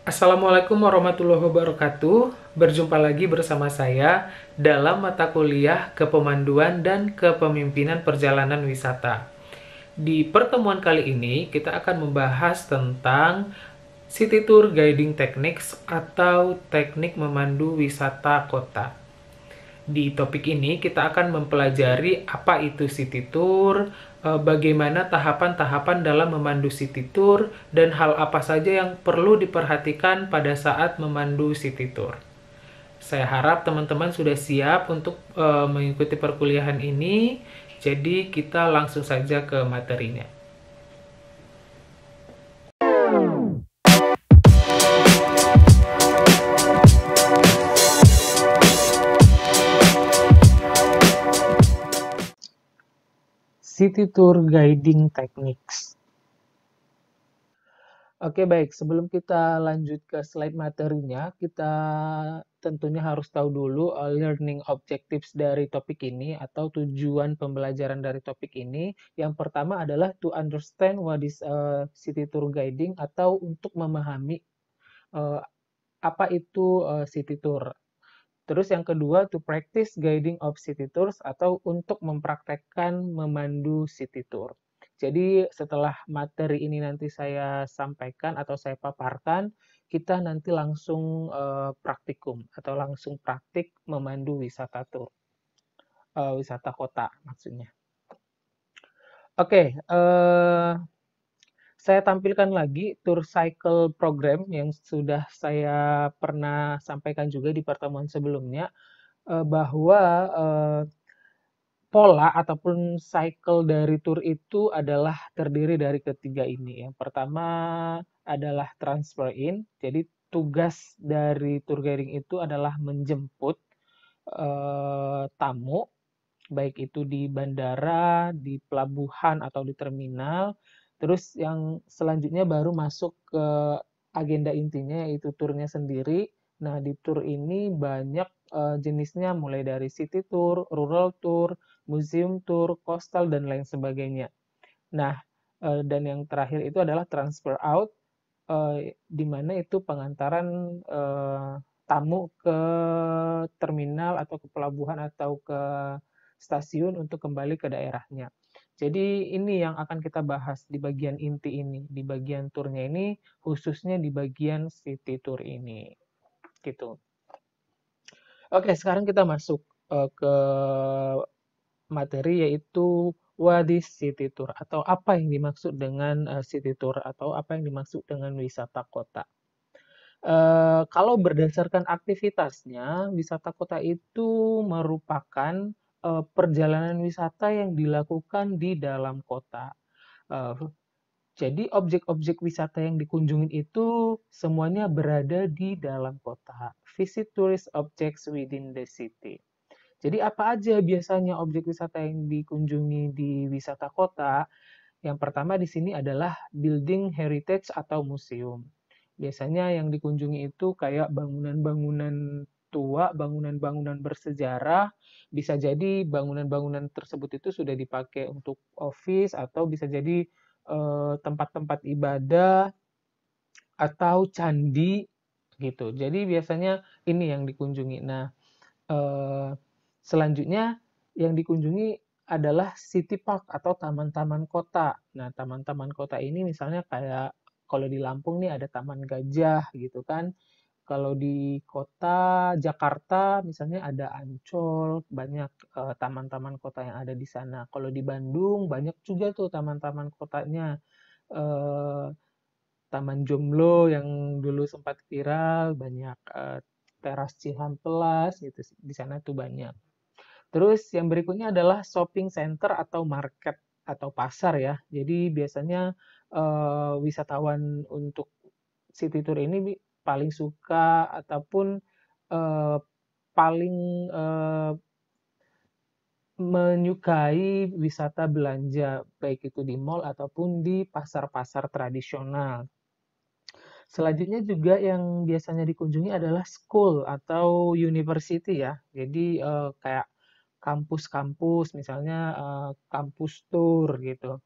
Assalamualaikum warahmatullahi wabarakatuh. Berjumpa lagi bersama saya dalam mata kuliah Kepemanduan dan Kepemimpinan Perjalanan Wisata. Di pertemuan kali ini, kita akan membahas tentang City Tour Guiding Techniques atau teknik memandu wisata kota. Di topik ini kita akan mempelajari apa itu city tour, bagaimana tahapan-tahapan dalam memandu city tour, dan hal apa saja yang perlu diperhatikan pada saat memandu city tour. Saya harap teman-teman sudah siap untuk mengikuti perkuliahan ini. Jadi kita langsung saja ke materinya. City Tour Guiding Techniques. Oke, baik. Sebelum kita lanjut ke slide materinya, kita tentunya harus tahu dulu learning objectives dari topik ini atau tujuan pembelajaran dari topik ini. Yang pertama adalah to understand what is city tour guiding atau untuk memahami uh, apa itu city tour. Terus yang kedua, to practice guiding of city tours atau untuk mempraktekkan memandu city tour. Jadi setelah materi ini nanti saya sampaikan atau saya paparkan, kita nanti langsung praktikum atau langsung praktik memandu wisata tour, wisata kota maksudnya. Oke, saya tampilkan lagi tour cycle program yang sudah saya pernah sampaikan juga di pertemuan sebelumnya, bahwa pola ataupun cycle dari tour itu adalah terdiri dari ketiga ini. Yang pertama adalah transfer in, jadi tugas dari tour guiding itu adalah menjemput tamu, baik itu di bandara, di pelabuhan atau di terminal. Terus yang selanjutnya baru masuk ke agenda intinya yaitu turnya sendiri. Nah, di tour ini banyak jenisnya mulai dari city tour, rural tour, museum tour, coastal dan lain sebagainya. Nah, dan yang terakhir itu adalah transfer out, di mana itu pengantaran tamu ke terminal atau ke pelabuhan atau ke stasiun untuk kembali ke daerahnya. Jadi ini yang akan kita bahas di bagian inti ini, di bagian turnya ini, khususnya di bagian city tour ini, gitu. Oke, sekarang kita masuk ke materi yaitu what is city tour atau apa yang dimaksud dengan city tour atau apa yang dimaksud dengan wisata kota. Kalau berdasarkan aktivitasnya, wisata kota itu merupakan perjalanan wisata yang dilakukan di dalam kota. Eh, jadi objek-objek wisata yang dikunjungi itu semuanya berada di dalam kota. Visit tourist objects within the city. Jadi apa aja biasanya objek wisata yang dikunjungi di wisata kota? Yang pertama di sini adalah building heritage atau museum. Biasanya yang dikunjungi itu kayak bangunan-bangunan tua, bangunan-bangunan bersejarah. Bisa jadi bangunan-bangunan tersebut itu sudah dipakai untuk office atau bisa jadi tempat-tempat ibadah atau candi gitu. Jadi biasanya ini yang dikunjungi. Nah, eh, selanjutnya yang dikunjungi adalah city park atau taman-taman kota. Nah, taman-taman kota ini misalnya kayak kalau di Lampung nih ada Taman Gajah gitu kan. Kalau di kota Jakarta misalnya ada Ancol, banyak taman-taman kota yang ada di sana. Kalau di Bandung banyak juga tuh taman-taman kotanya. Eh, Taman Jomblo yang dulu sempat viral, banyak teras Cihampelas gitu di sana tuh banyak. Terus yang berikutnya adalah shopping center atau market atau pasar ya. Jadi biasanya wisatawan untuk city tour ini paling suka ataupun eh, paling menyukai wisata belanja baik itu di mall ataupun di pasar-pasar tradisional. Selanjutnya juga yang biasanya dikunjungi adalah school atau university ya. Jadi kayak kampus-kampus, misalnya kampus tour gitu.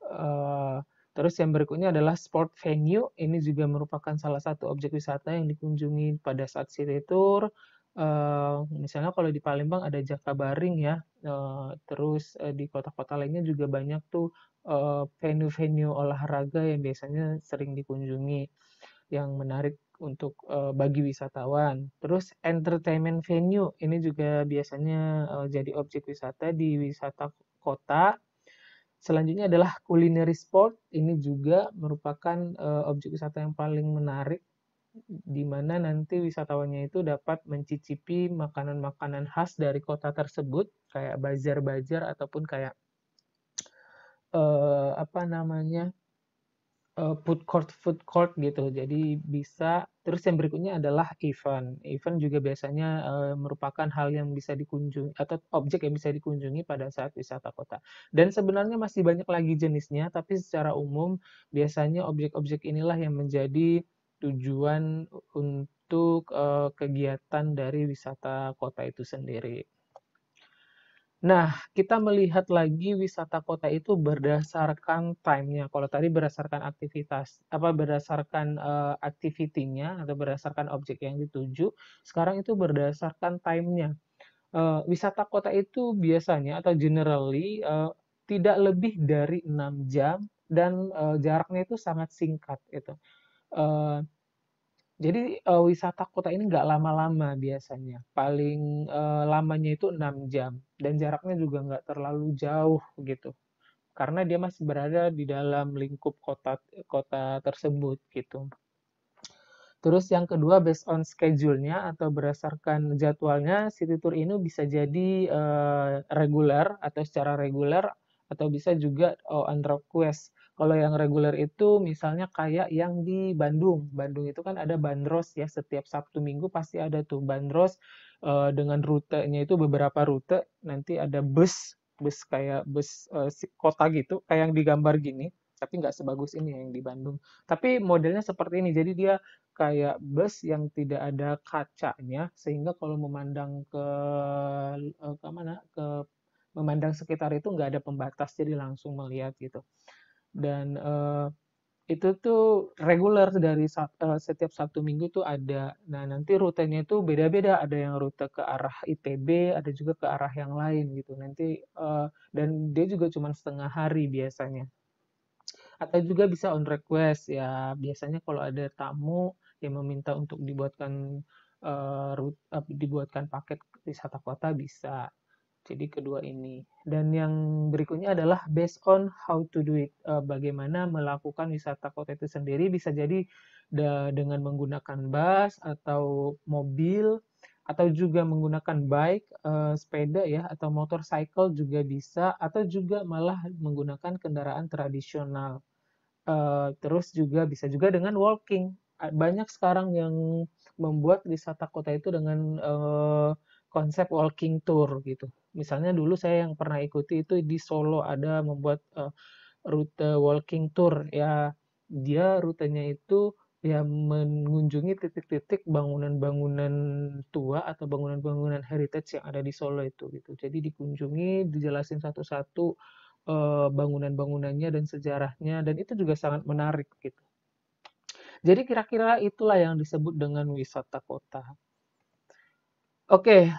Eh, Terus yang berikutnya adalah sport venue. Ini juga merupakan salah satu objek wisata yang dikunjungi pada saat city tour. Misalnya kalau di Palembang ada Jakabaring ya. Terus di kota-kota lainnya juga banyak tuh venue-venue olahraga yang biasanya sering dikunjungi, yang menarik untuk bagi wisatawan. Terus entertainment venue ini juga biasanya jadi objek wisata di wisata kota. Selanjutnya adalah culinary sport. Ini juga merupakan objek wisata yang paling menarik, di mana nanti wisatawannya itu dapat mencicipi makanan-makanan khas dari kota tersebut, kayak bazar-bazar ataupun kayak apa namanya, food court gitu. Jadi bisa. Terus yang berikutnya adalah event. Event juga biasanya merupakan hal yang bisa dikunjungi atau objek yang bisa dikunjungi pada saat wisata kota. Dan sebenarnya masih banyak lagi jenisnya, tapi secara umum biasanya objek-objek inilah yang menjadi tujuan untuk kegiatan dari wisata kota itu sendiri. Nah, kita melihat lagi wisata kota itu berdasarkan time-nya. Kalau tadi berdasarkan aktivitas, apa berdasarkan activity-nya atau berdasarkan objek yang dituju, sekarang itu berdasarkan time-nya. Wisata kota itu biasanya atau generally tidak lebih dari 6 jam dan jaraknya itu sangat singkat gitu. Eh, jadi wisata kota ini nggak lama-lama biasanya. Paling lamanya itu 6 jam dan jaraknya juga nggak terlalu jauh gitu. Karena dia masih berada di dalam lingkup kota kota tersebut gitu. Terus yang kedua based on schedule-nya atau berdasarkan jadwalnya, city tour ini bisa jadi reguler atau secara reguler atau bisa juga on request. Kalau yang reguler itu misalnya kayak yang di Bandung. Bandung itu kan ada bandros ya, setiap Sabtu Minggu pasti ada tuh bandros dengan rutenya itu beberapa rute. Nanti ada bus, bus kayak bus kota gitu, kayak yang digambar gini. Tapi nggak sebagus ini yang di Bandung. Tapi modelnya seperti ini. Jadi dia kayak bus yang tidak ada kacanya sehingga kalau memandang ke mana ke memandang sekitar itu nggak ada pembatas jadi langsung melihat gitu dan itu tuh reguler dari setiap Sabtu Minggu tuh ada. Nah, nanti rutenya itu beda-beda. Ada yang rute ke arah ITB, ada juga ke arah yang lain gitu. Nanti dan dia juga cuma setengah hari biasanya. Atau juga bisa on request ya. Biasanya kalau ada tamu yang meminta untuk dibuatkan paket wisata kota bisa. Jadi kedua ini. Dan yang berikutnya adalah based on how to do it. Bagaimana melakukan wisata kota itu sendiri bisa jadi dengan menggunakan bus atau mobil atau juga menggunakan bike, sepeda ya atau motorcycle juga bisa atau juga malah menggunakan kendaraan tradisional. Terus juga bisa juga dengan walking. Banyak sekarang yang membuat wisata kota itu dengan konsep walking tour gitu. Misalnya dulu saya yang pernah ikuti itu di Solo ada membuat rute walking tour ya. Dia rutenya itu ya mengunjungi titik-titik bangunan-bangunan tua atau bangunan-bangunan heritage yang ada di Solo itu gitu. Jadi dikunjungi, dijelasin satu-satu bangunan-bangunannya dan sejarahnya dan itu juga sangat menarik gitu. Jadi kira-kira itulah yang disebut dengan wisata kota. Oke,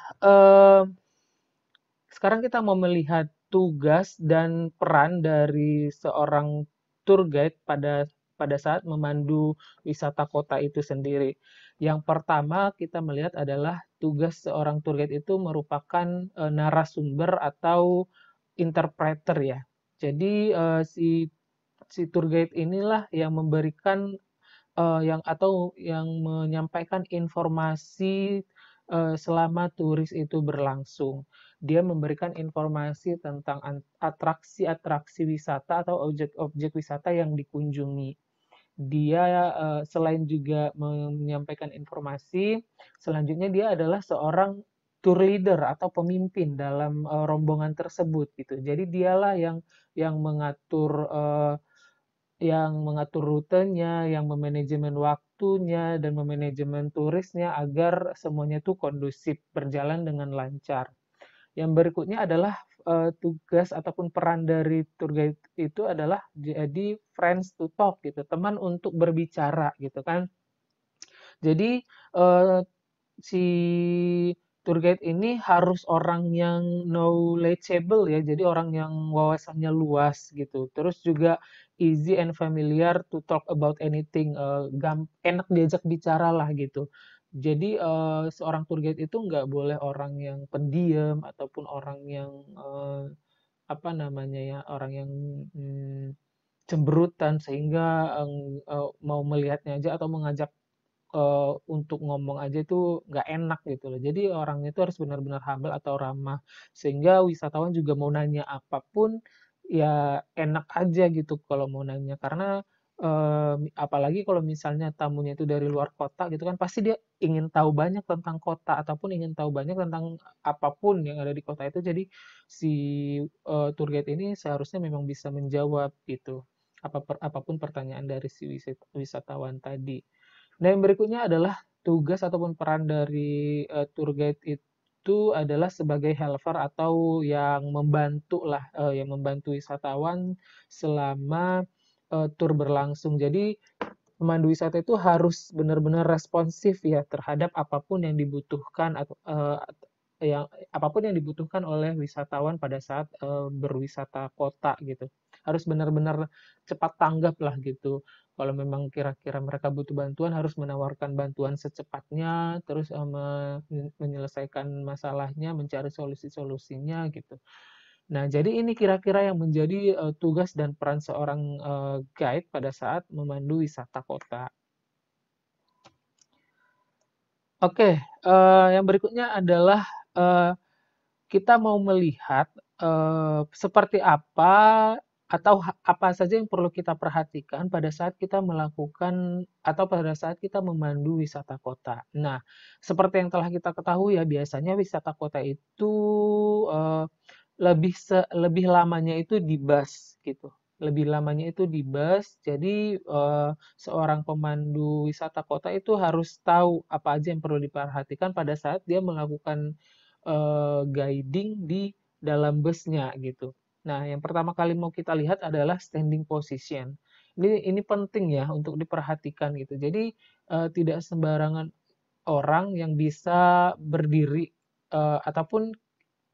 sekarang kita mau melihat tugas dan peran dari seorang tour guide pada saat memandu wisata kota itu sendiri. Yang pertama kita melihat adalah tugas seorang tour guide itu merupakan narasumber atau interpreter ya. Jadi si tour guide inilah yang memberikan yang menyampaikan informasi selama turis itu berlangsung. Dia memberikan informasi tentang atraksi-atraksi wisata atau objek-objek wisata yang dikunjungi. Dia selain juga menyampaikan informasi, selanjutnya dia adalah seorang tour leader atau pemimpin dalam rombongan tersebut gitu. Jadi dialah yang mengatur rutenya, yang memanajemen waktunya, dan memanajemen turisnya agar semuanya itu kondusif, berjalan dengan lancar. Yang berikutnya adalah tugas ataupun peran dari tour guide itu adalah jadi friends to talk gitu, teman untuk berbicara gitu kan. Jadi eh, si tour guide ini harus orang yang knowledgeable ya, jadi orang yang wawasannya luas gitu. Terus juga easy and familiar to talk about anything, enak diajak bicara lah gitu. Jadi seorang tour guide itu nggak boleh orang yang pendiam ataupun orang yang apa namanya ya, orang yang mm, cemberutan sehingga mau melihatnya aja atau mengajak untuk ngomong aja itu nggak enak gitu loh. Jadi orangnya itu harus benar-benar humble atau ramah, sehingga wisatawan juga mau nanya apapun ya enak aja gitu kalau mau nanya. Karena apalagi kalau misalnya tamunya itu dari luar kota gitu kan, pasti dia ingin tahu banyak tentang kota ataupun ingin tahu banyak tentang apapun yang ada di kota itu. Jadi si tour guide ini seharusnya memang bisa menjawab gitu apapun pertanyaan dari si wisatawan tadi. Nah, yang berikutnya adalah tugas ataupun peran dari tour guide itu adalah sebagai helper atau yang membantu lah, yang membantu wisatawan selama tour berlangsung. Jadi pemandu wisata itu harus benar-benar responsif ya terhadap apapun yang dibutuhkan atau yang apapun yang dibutuhkan oleh wisatawan pada saat berwisata kota gitu. Harus benar-benar cepat tanggap lah gitu. Kalau memang kira-kira mereka butuh bantuan, harus menawarkan bantuan secepatnya, terus menyelesaikan masalahnya, mencari solusi-solusinya gitu. Nah, jadi ini kira-kira yang menjadi tugas dan peran seorang guide pada saat memandu wisata kota. Oke, yang berikutnya adalah eh, kita mau melihat seperti apa atau apa saja yang perlu kita perhatikan pada saat kita melakukan atau pada saat kita memandu wisata kota. Nah, seperti yang telah kita ketahui ya, biasanya wisata kota itu eh, lebih lamanya itu di bus gitu. Lebih lamanya itu di bus. Jadi seorang pemandu wisata kota itu harus tahu apa aja yang perlu diperhatikan pada saat dia melakukan guiding di dalam busnya gitu. Nah, yang pertama kali mau kita lihat adalah standing position. Ini penting ya untuk diperhatikan gitu. Jadi tidak sembarangan orang yang bisa berdiri ataupun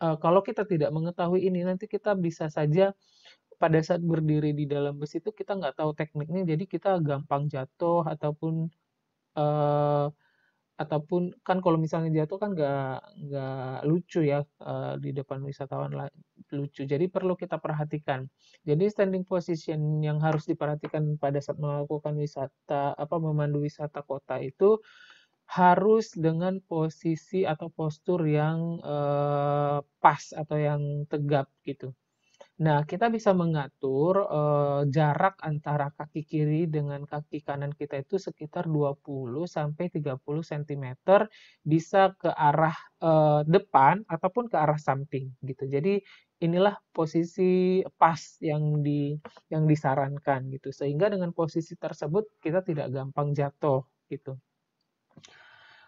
kalau kita tidak mengetahui ini nanti kita bisa saja pada saat berdiri di dalam bus itu kita nggak tahu tekniknya jadi kita gampang jatuh eh, ataupun kan kalau misalnya jatuh kan nggak lucu ya di depan wisatawan lucu. Jadi perlu kita perhatikan. Jadi standing position yang harus diperhatikan pada saat melakukan wisata apa memandu wisata kota itu harus dengan posisi atau postur yang pas atau yang tegap gitu. Nah, kita bisa mengatur jarak antara kaki kiri dengan kaki kanan kita itu sekitar 20 sampai 30 cm bisa ke arah depan ataupun ke arah samping gitu. Jadi inilah posisi pas yang disarankan gitu. Sehingga dengan posisi tersebut kita tidak gampang jatuh gitu.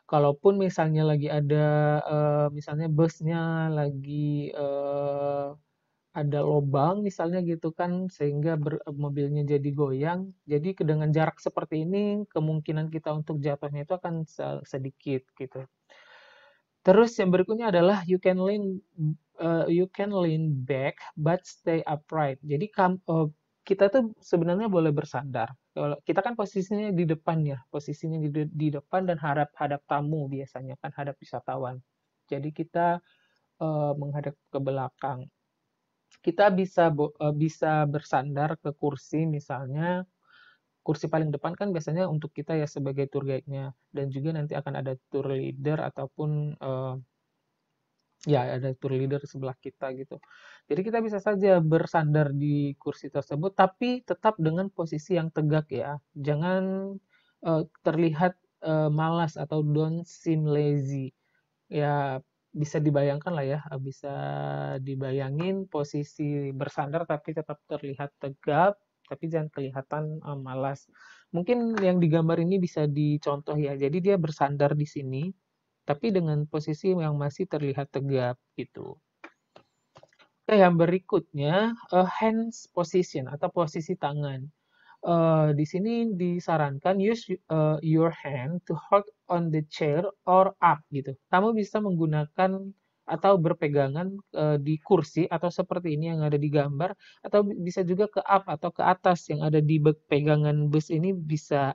Kalaupun misalnya lagi ada misalnya busnya lagi ada lobang misalnya gitu kan sehingga mobilnya jadi goyang. Jadi dengan jarak seperti ini kemungkinan kita untuk jatuhnya itu akan sedikit gitu. Terus yang berikutnya adalah you can lean back but stay upright. Jadi kita tuh sebenarnya boleh bersandar. Kalau kita kan posisinya di depan ya, posisinya di depan dan hadap tamu biasanya kan hadap wisatawan. Jadi kita menghadap ke belakang. Kita bisa bersandar ke kursi misalnya, kursi paling depan kan biasanya untuk kita ya sebagai tour guide-nya dan juga nanti akan ada tour leader ataupun ya ada tour leader sebelah kita gitu. Jadi kita bisa saja bersandar di kursi tersebut tapi tetap dengan posisi yang tegak ya. Jangan terlihat malas atau don't seem lazy. Ya bisa dibayangkan lah ya, bisa dibayangin posisi bersandar tapi tetap terlihat tegap, tapi jangan kelihatan malas. Mungkin yang digambar ini bisa dicontoh ya. Jadi dia bersandar di sini, tapi dengan posisi yang masih terlihat tegap gitu. Oke, yang berikutnya hands position atau posisi tangan. Di sini disarankan use your hand to hold on the chair or up gitu. Kamu bisa menggunakan atau berpegangan di kursi atau seperti ini yang ada di gambar, atau bisa juga ke up atau ke atas yang ada di pegangan bus ini bisa.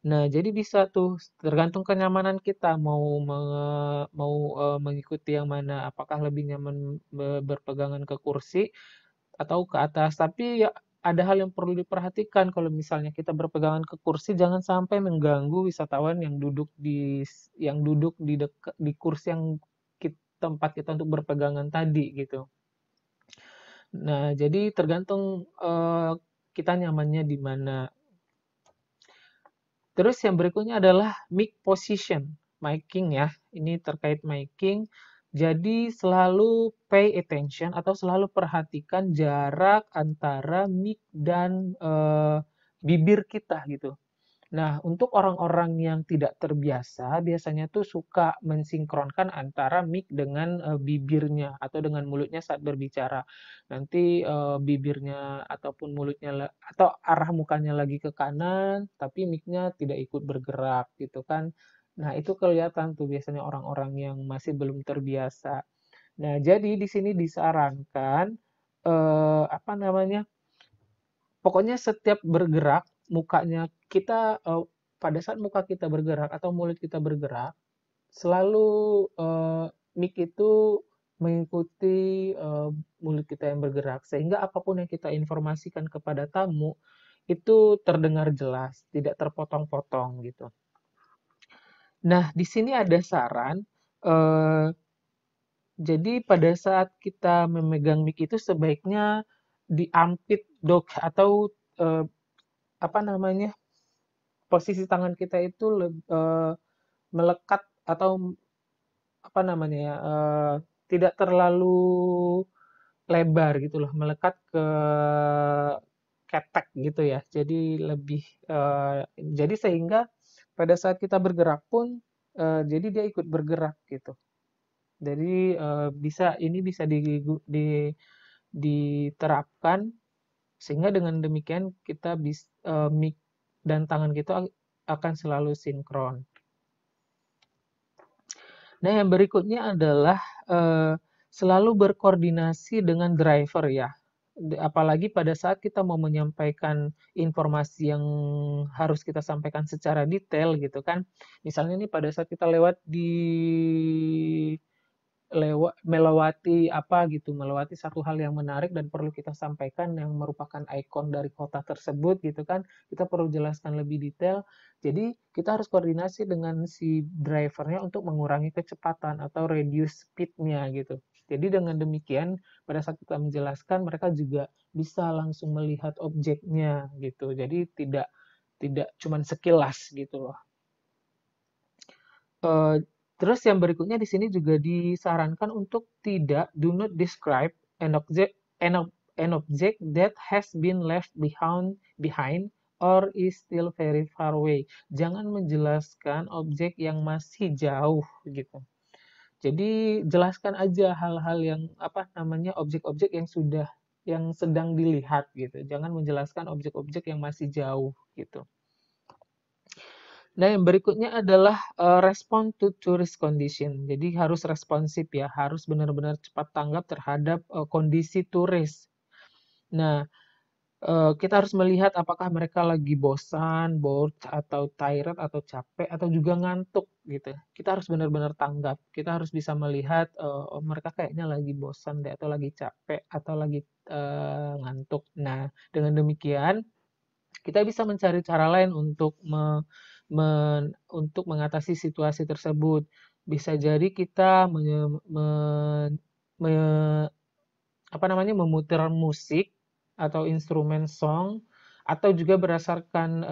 Nah, jadi bisa tuh tergantung kenyamanan kita mau mengikuti yang mana, apakah lebih nyaman berpegangan ke kursi atau ke atas. Tapi ya ada hal yang perlu diperhatikan kalau misalnya kita berpegangan ke kursi, jangan sampai mengganggu wisatawan yang duduk di dekat di kursi yang tempat kita untuk berpegangan tadi gitu. Nah, jadi tergantung kita nyamannya di mana. Terus yang berikutnya adalah mic position, miking ya. Ini terkait miking. Jadi selalu pay attention atau selalu perhatikan jarak antara mic dan bibir kita gitu. Nah, untuk orang-orang yang tidak terbiasa, biasanya tuh suka mensinkronkan antara mic dengan bibirnya atau dengan mulutnya saat berbicara. Nanti bibirnya ataupun atau arah mukanya lagi ke kanan, tapi mic-nya tidak ikut bergerak gitu kan. Nah, itu kelihatan tuh biasanya orang-orang yang masih belum terbiasa. Nah, jadi di sini disarankan apa namanya? Pokoknya setiap bergerak, mukanya kita pada saat muka kita bergerak atau mulut kita bergerak, selalu mic itu mengikuti mulut kita yang bergerak, sehingga apapun yang kita informasikan kepada tamu itu terdengar jelas, tidak terpotong-potong gitu. Nah, di sini ada saran, eh, jadi pada saat kita memegang mic itu sebaiknya diampit dok atau eh, apa namanya, posisi tangan kita itu melekat atau apa namanya ya, tidak terlalu lebar gitu loh, melekat ke ketek gitu ya. Jadi jadi sehingga pada saat kita bergerak pun jadi dia ikut bergerak gitu. Jadi ini bisa diterapkan sehingga dengan demikian kita mic dan tangan kita akan selalu sinkron. Nah, yang berikutnya adalah selalu berkoordinasi dengan driver ya. Apalagi pada saat kita mau menyampaikan informasi yang harus kita sampaikan secara detail gitu kan. Misalnya nih pada saat kita melewati apa gitu, melewati satu hal yang menarik dan perlu kita sampaikan yang merupakan ikon dari kota tersebut gitu kan, kita perlu jelaskan lebih detail. Jadi kita harus koordinasi dengan si drivernya untuk mengurangi kecepatan atau reduce speed-nya gitu. Jadi dengan demikian pada saat kita menjelaskan mereka juga bisa langsung melihat objeknya gitu. Jadi tidak tidak cuman sekilas gitu loh. Eee, Terus yang berikutnya di sini juga disarankan untuk do not describe an object that has been left behind or is still very far away. Jangan menjelaskan objek yang masih jauh gitu. Jadi jelaskan aja hal-hal yang apa namanya, objek-objek yang sedang dilihat gitu. Jangan menjelaskan objek-objek yang masih jauh gitu. Nah, yang berikutnya adalah respond to tourist condition. Jadi harus responsif ya, harus benar-benar cepat tanggap terhadap kondisi turis. Nah, kita harus melihat apakah mereka lagi bosan, bored, atau tired, atau capek, atau juga ngantuk gitu. Kita harus benar-benar tanggap. Kita harus bisa melihat, oh mereka kayaknya lagi bosan deh, atau lagi capek, atau lagi ngantuk. Nah, dengan demikian kita bisa mencari cara lain untuk mengatasi situasi tersebut. Bisa jadi kita apa namanya, memutar musik atau instrumen song, atau juga berdasarkan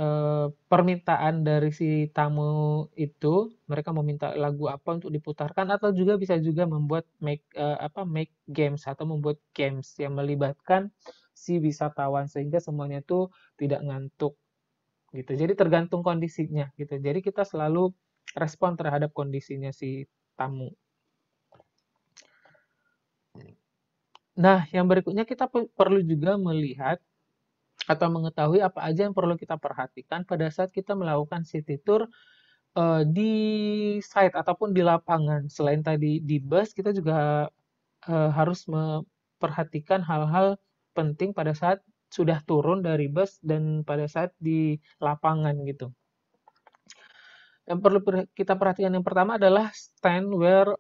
permintaan dari si tamu itu, mereka meminta lagu apa untuk diputarkan, atau juga bisa juga make games atau membuat games yang melibatkan si wisatawan sehingga semuanya itu tidak ngantuk gitu. Jadi tergantung kondisinya gitu. Jadi kita selalu respon terhadap kondisinya si tamu. Nah, yang berikutnya kita perlu juga melihat atau mengetahui apa aja yang perlu kita perhatikan pada saat kita melakukan city tour di site ataupun di lapangan. Selain tadi di bus, kita juga harus memperhatikan hal-hal penting pada saat sudah turun dari bus dan pada saat di lapangan gitu. Yang perlu kita perhatikan yang pertama adalah stand where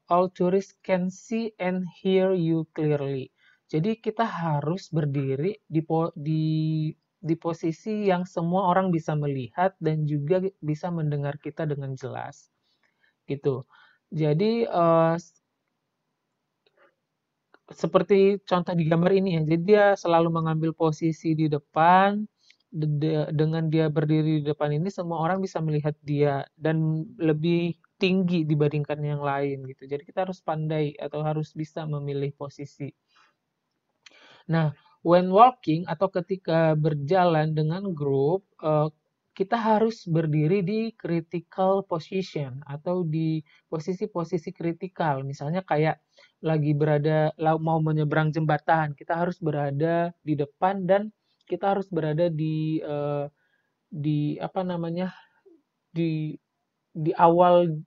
all tourists can see and hear you clearly. Jadi kita harus berdiri di posisi yang semua orang bisa melihat dan juga bisa mendengar kita dengan jelas, gitu. Jadi seperti contoh di gambar ini ya, jadi dia selalu mengambil posisi di depan, dengan dia berdiri di depan ini semua orang bisa melihat dia dan lebih tinggi dibandingkan yang lain gitu. Jadi kita harus pandai atau harus bisa memilih posisi. Nah, when walking atau ketika berjalan dengan grup, kita harus berdiri di critical position atau di posisi-posisi kritikal. Misalnya kayak lagi berada mau menyeberang jembatan, kita harus berada di depan dan kita harus berada di apa namanya di awal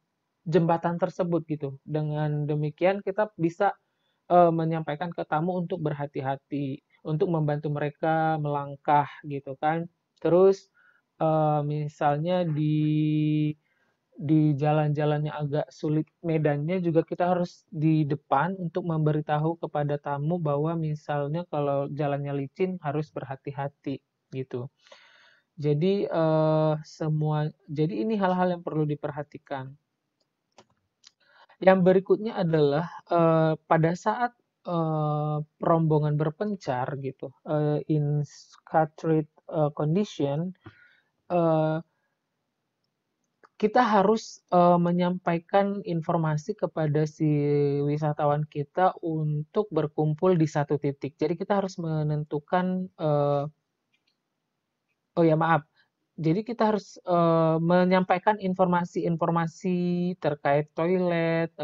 jembatan tersebut gitu. Dengan demikian kita bisa menyampaikan ke tamu untuk berhati-hati, untuk membantu mereka melangkah gitu kan. Terus misalnya di jalan-jalan yang agak sulit medannya juga kita harus di depan untuk memberitahu kepada tamu bahwa misalnya kalau jalannya licin harus berhati-hati gitu. Jadi jadi ini hal-hal yang perlu diperhatikan. Yang berikutnya adalah pada saat rombongan berpencar gitu, in scattered condition, eh, kita harus menyampaikan informasi kepada si wisatawan kita untuk berkumpul di satu titik. Jadi kita harus menentukan, oh ya maaf, jadi kita harus menyampaikan informasi-informasi terkait toilet,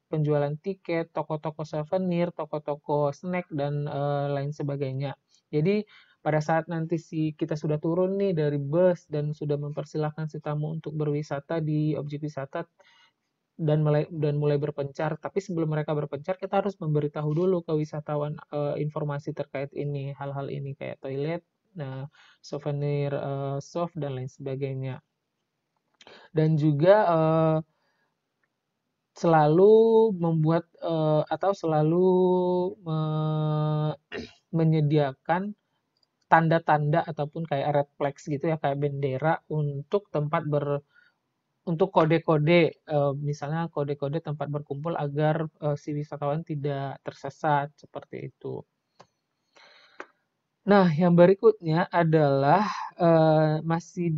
penjualan tiket, toko-toko souvenir, toko-toko snack, dan lain sebagainya. Jadi pada saat nanti kita sudah turun nih dari bus dan sudah mempersilahkan si tamu untuk berwisata di objek wisata dan mulai berpencar, tapi sebelum mereka berpencar kita harus memberitahu dulu ke wisatawan informasi terkait ini, hal-hal ini kayak toilet, nah souvenir soft dan lain sebagainya. Dan juga selalu membuat atau selalu menyediakan tanda-tanda ataupun kayak red flags gitu ya, kayak bendera untuk untuk kode-kode, misalnya kode-kode tempat berkumpul agar si wisatawan tidak tersesat seperti itu. Nah, yang berikutnya adalah masih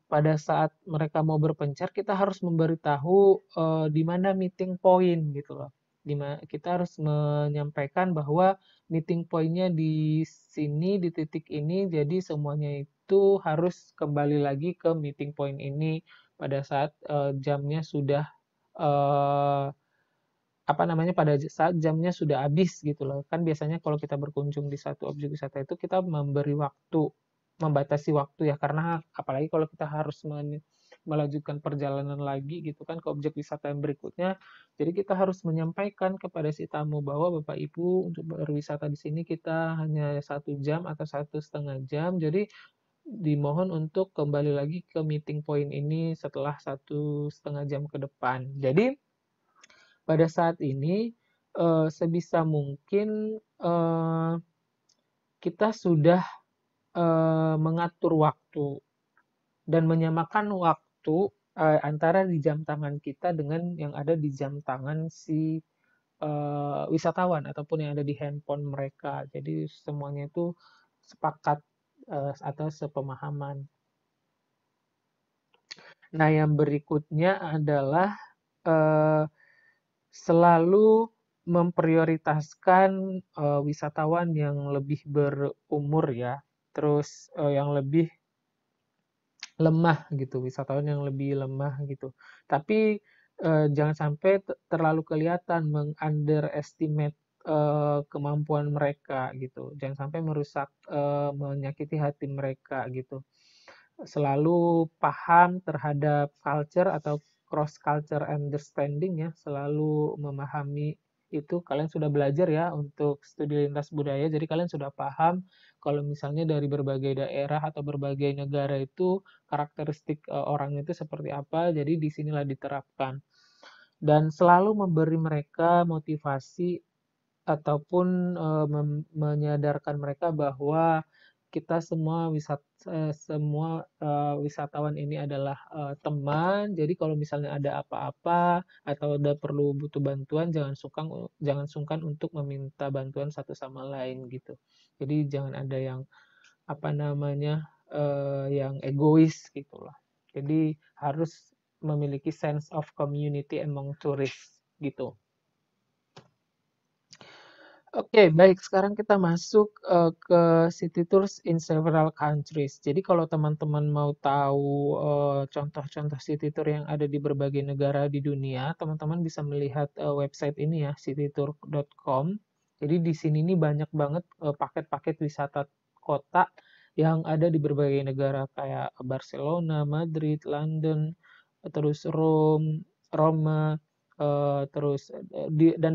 pada saat mereka mau berpencar, kita harus memberitahu di mana meeting point gitu loh. Kita harus menyampaikan bahwa meeting point-nya di sini, di titik ini, jadi semuanya itu harus kembali lagi ke meeting point ini pada saat jamnya sudah eh, apa namanya, pada saat jamnya sudah habis gitu loh. Kan biasanya kalau kita berkunjung di satu objek wisata itu kita memberi waktu, membatasi waktu ya, karena apalagi kalau kita harus melanjutkan perjalanan lagi gitu kan ke objek wisata yang berikutnya. Jadi kita harus menyampaikan kepada si tamu bahwa Bapak Ibu untuk berwisata di sini kita hanya 1 jam atau 1,5 jam. Jadi dimohon untuk kembali lagi ke meeting point ini setelah 1,5 jam ke depan. Jadi pada saat ini sebisa mungkin kita sudah mengatur waktu dan menyamakan waktu antara di jam tangan kita dengan yang ada di jam tangan si wisatawan ataupun yang ada di handphone mereka. Jadi semuanya itu sepakat atau sepemahaman. Nah, yang berikutnya adalah selalu memprioritaskan wisatawan yang lebih berumur ya, terus yang lebih lemah gitu, wisatawan yang lebih lemah gitu. Tapi jangan sampai terlalu kelihatan mengunderestimate kemampuan mereka gitu. Jangan sampai merusak, menyakiti hati mereka gitu. Selalu paham terhadap culture atau cross culture understanding ya, selalu memahami itu. Kalian sudah belajar ya untuk studi lintas budaya, jadi kalian sudah paham kalau misalnya dari berbagai daerah atau berbagai negara itu karakteristik orang itu seperti apa, jadi disinilah diterapkan. Dan selalu memberi mereka motivasi ataupun menyadarkan mereka bahwa kita semua wisatawan ini adalah teman. Jadi kalau misalnya ada apa-apa atau ada perlu butuh bantuan, jangan sungkan untuk meminta bantuan satu sama lain gitu. Jadi jangan ada yang apa namanya yang egois gitulah. Jadi harus memiliki sense of community among tourists gitu. Oke, baik. Sekarang kita masuk ke city tours in several countries. Jadi kalau teman-teman mau tahu contoh-contoh city tour yang ada di berbagai negara di dunia, teman-teman bisa melihat website ini ya, citytour.com. Jadi di sini nih banyak banget paket-paket wisata kota yang ada di berbagai negara kayak Barcelona, Madrid, London, terus Roma, terus dan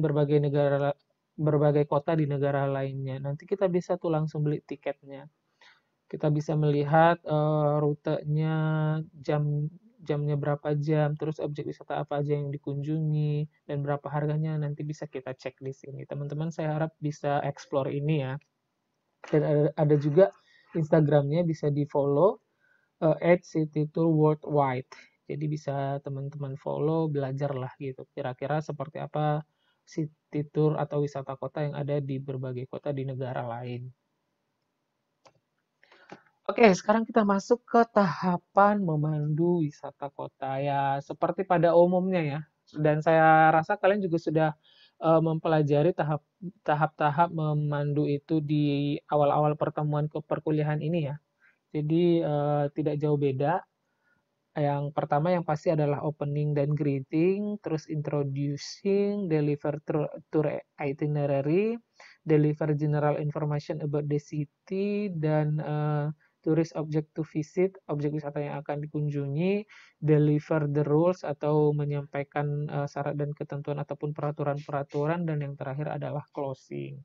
berbagai kota di negara lainnya. Nanti kita bisa tuh langsung beli tiketnya. Kita bisa melihat rutenya, jamnya berapa jam, terus objek wisata apa aja yang dikunjungi, dan berapa harganya nanti bisa kita cek di sini. Teman-teman saya harap bisa explore ini ya. Dan ada juga Instagramnya bisa di follow @citytourworldwide. Jadi bisa teman-teman follow, belajar lah gitu. Kira-kira seperti apa city tour atau wisata kota yang ada di berbagai kota di negara lain. Oke, sekarang kita masuk ke tahapan memandu wisata kota. Ya, seperti pada umumnya ya. Dan saya rasa kalian juga sudah mempelajari tahap-tahap memandu itu di awal-awal pertemuan ke perkuliahan ini ya. Jadi tidak jauh beda. Yang pertama yang pasti adalah opening dan greeting, terus introducing, deliver tour itinerary, deliver general information about the city, dan tourist object to visit, objek wisata yang akan dikunjungi, deliver the rules atau menyampaikan syarat dan ketentuan ataupun peraturan-peraturan, dan yang terakhir adalah closing.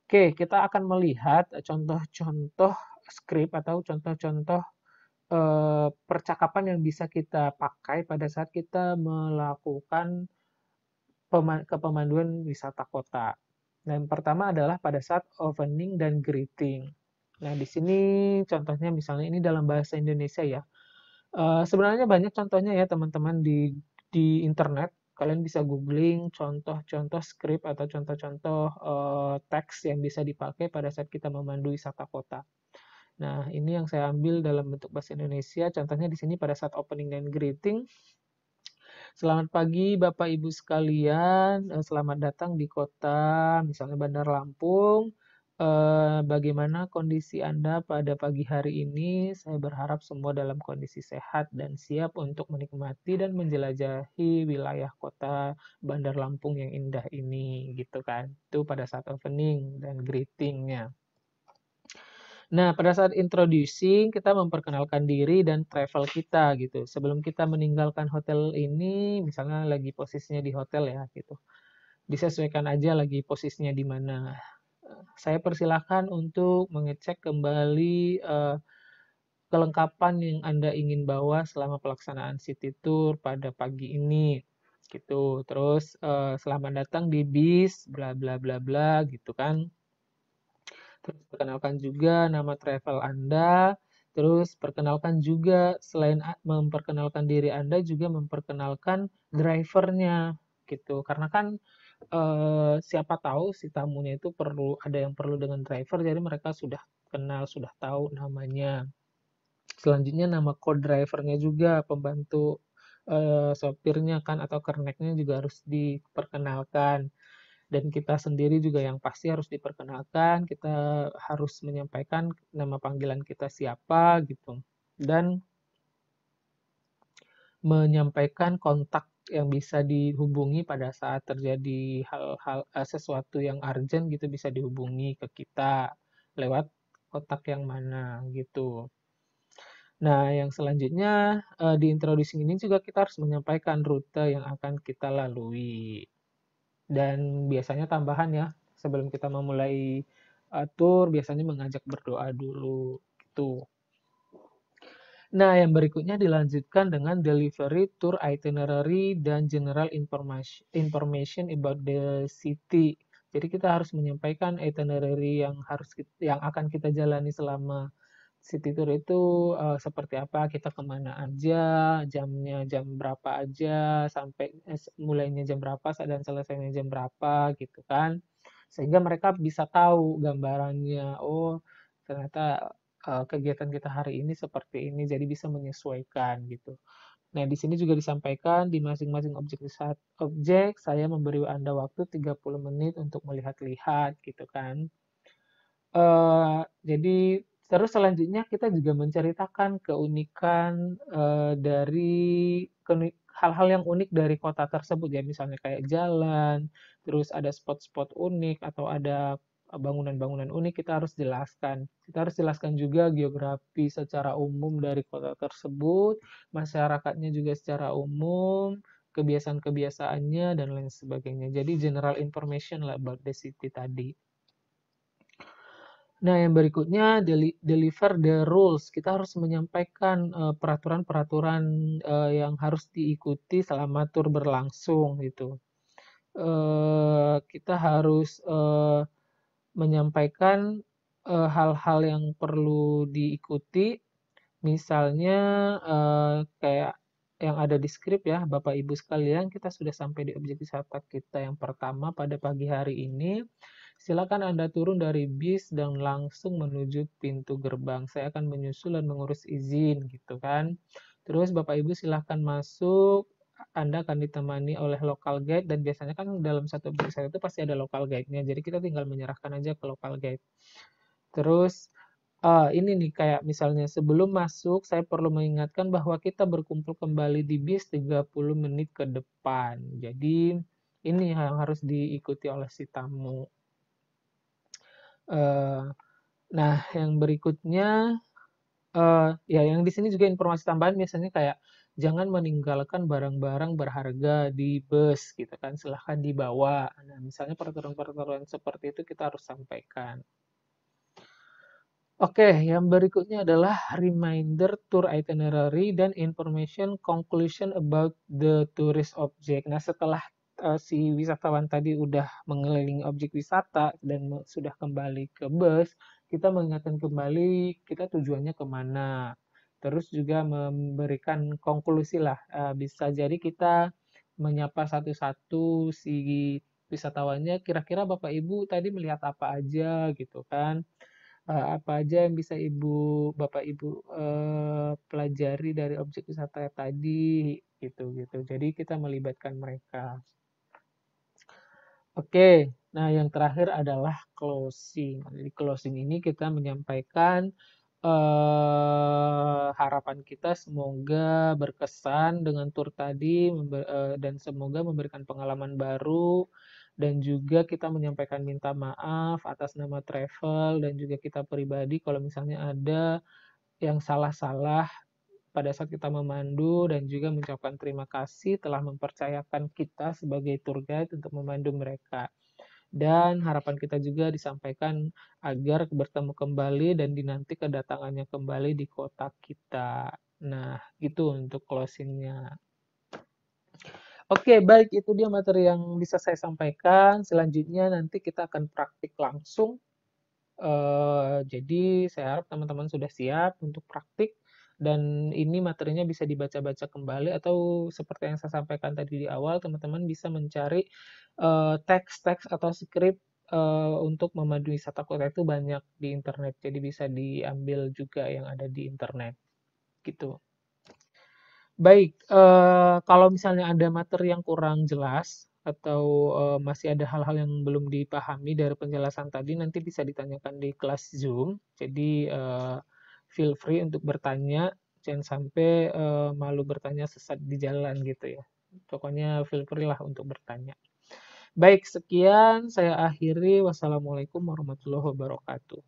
Oke, kita akan melihat contoh-contoh script atau contoh-contoh percakapan yang bisa kita pakai pada saat kita melakukan kepemanduan wisata kota. Nah, yang pertama adalah pada saat opening dan greeting. Nah, di sini contohnya misalnya ini dalam bahasa Indonesia ya. Sebenarnya banyak contohnya ya teman-teman di internet. Kalian bisa googling contoh-contoh script atau contoh-contoh teks yang bisa dipakai pada saat kita memandu wisata kota. Nah, ini yang saya ambil dalam bentuk bahasa Indonesia. Contohnya di sini pada saat opening dan greeting. Selamat pagi Bapak Ibu sekalian, selamat datang di kota misalnya Bandar Lampung. Bagaimana kondisi Anda pada pagi hari ini? Saya berharap semua dalam kondisi sehat dan siap untuk menikmati dan menjelajahi wilayah kota Bandar Lampung yang indah ini, gitu kan. Itu pada saat opening dan greeting-nya. Nah, pada saat introducing, kita memperkenalkan diri dan travel kita gitu. Sebelum kita meninggalkan hotel ini, misalnya lagi posisinya di hotel ya gitu. Disesuaikan aja lagi posisinya di mana. Saya persilahkan untuk mengecek kembali kelengkapan yang Anda ingin bawa selama pelaksanaan city tour pada pagi ini gitu. Terus selamat datang di bis bla bla bla bla gitu kan. Terus perkenalkan juga nama travel Anda, terus perkenalkan juga selain memperkenalkan diri Anda juga memperkenalkan drivernya gitu. Karena kan siapa tahu si tamunya itu ada yang perlu dengan driver, jadi mereka sudah kenal, sudah tahu namanya. Selanjutnya nama co-drivernya juga, pembantu sopirnya kan atau kerneknya juga harus diperkenalkan. Dan kita sendiri juga yang pasti harus diperkenalkan, kita harus menyampaikan nama panggilan kita siapa gitu. Dan menyampaikan kontak yang bisa dihubungi pada saat terjadi hal-hal sesuatu yang urgent gitu bisa dihubungi ke kita lewat kotak yang mana gitu. Nah, yang selanjutnya di introducing ini juga kita harus menyampaikan rute yang akan kita lalui. Dan biasanya tambahan ya, sebelum kita memulai tour biasanya mengajak berdoa dulu gitu. Nah, yang berikutnya dilanjutkan dengan delivery tour itinerary dan general information about the city. Jadi kita harus menyampaikan itinerary yang akan kita jalani selama city tour itu seperti apa, kita kemana aja, jamnya jam berapa aja, sampai mulainya jam berapa dan selesainya jam berapa gitu kan. Sehingga mereka bisa tahu gambarannya, oh ternyata kegiatan kita hari ini seperti ini, jadi bisa menyesuaikan gitu. Nah, di sini juga disampaikan di masing-masing objek saya memberi Anda waktu 30 menit untuk melihat-lihat gitu kan. Jadi terus selanjutnya kita juga menceritakan keunikan dari hal-hal yang unik dari kota tersebut ya, misalnya kayak jalan, terus ada spot-spot unik atau ada bangunan-bangunan unik kita harus jelaskan. Kita harus jelaskan juga geografi secara umum dari kota tersebut, masyarakatnya juga secara umum, kebiasaan-kebiasaannya dan lain sebagainya. Jadi general information lah about the city tadi. Nah, yang berikutnya deliver the rules. Kita harus menyampaikan peraturan-peraturan yang harus diikuti selama tur berlangsung gitu. Kita harus menyampaikan hal-hal yang perlu diikuti, misalnya kayak yang ada di skrip ya, Bapak Ibu sekalian, kita sudah sampai di objek wisata kita yang pertama pada pagi hari ini. Silakan Anda turun dari bis dan langsung menuju pintu gerbang. Saya akan menyusul dan mengurus izin gitu kan. Terus Bapak Ibu silakan masuk. Anda akan ditemani oleh local guide dan biasanya kan dalam satu objek wisata itu pasti ada local guide-nya. Jadi kita tinggal menyerahkan aja ke local guide. Terus ini nih kayak misalnya sebelum masuk saya perlu mengingatkan bahwa kita berkumpul kembali di bis 30 menit ke depan. Jadi ini yang harus diikuti oleh si tamu. Nah, yang berikutnya ya yang di sini juga informasi tambahan biasanya kayak jangan meninggalkan barang-barang berharga di bus gitu kan, silahkan dibawa. Nah, misalnya peraturan-peraturan seperti itu kita harus sampaikan. Oke, yang berikutnya adalah reminder tour itinerary dan information conclusion about the tourist object. Nah, setelah si wisatawan tadi udah mengelilingi objek wisata dan sudah kembali ke bus, kita mengingatkan kembali kita tujuannya kemana. Terus juga memberikan konklusi lah. Bisa jadi kita menyapa satu-satu si wisatawannya, kira-kira Bapak Ibu tadi melihat apa aja gitu kan. Apa aja yang bisa Bapak Ibu pelajari dari objek wisata tadi gitu gitu. Jadi kita melibatkan mereka. Oke, nah yang terakhir adalah closing. Di closing ini kita menyampaikan harapan kita semoga berkesan dengan tur tadi dan semoga memberikan pengalaman baru dan juga kita menyampaikan minta maaf atas nama travel dan juga kita pribadi kalau misalnya ada yang salah-salah pada saat kita memandu dan juga mengucapkan terima kasih telah mempercayakan kita sebagai tour guide untuk memandu mereka. Dan harapan kita juga disampaikan agar bertemu kembali dan dinanti kedatangannya kembali di kota kita. Nah, itu untuk closingnya. Oke, baik itu dia materi yang bisa saya sampaikan. Selanjutnya nanti kita akan praktik langsung. Jadi saya harap teman-teman sudah siap untuk praktik dan ini materinya bisa dibaca-baca kembali atau seperti yang saya sampaikan tadi di awal, teman-teman bisa mencari teks-teks atau skrip untuk memandu wisata kota itu banyak di internet. Jadi bisa diambil juga yang ada di internet gitu. Baik, kalau misalnya ada materi yang kurang jelas atau masih ada hal-hal yang belum dipahami dari penjelasan tadi, nanti bisa ditanyakan di kelas Zoom. Jadi feel free untuk bertanya, jangan sampai malu bertanya sesat di jalan gitu ya. Pokoknya feel free lah untuk bertanya. Baik, sekian saya akhiri. Wassalamualaikum warahmatullahi wabarakatuh.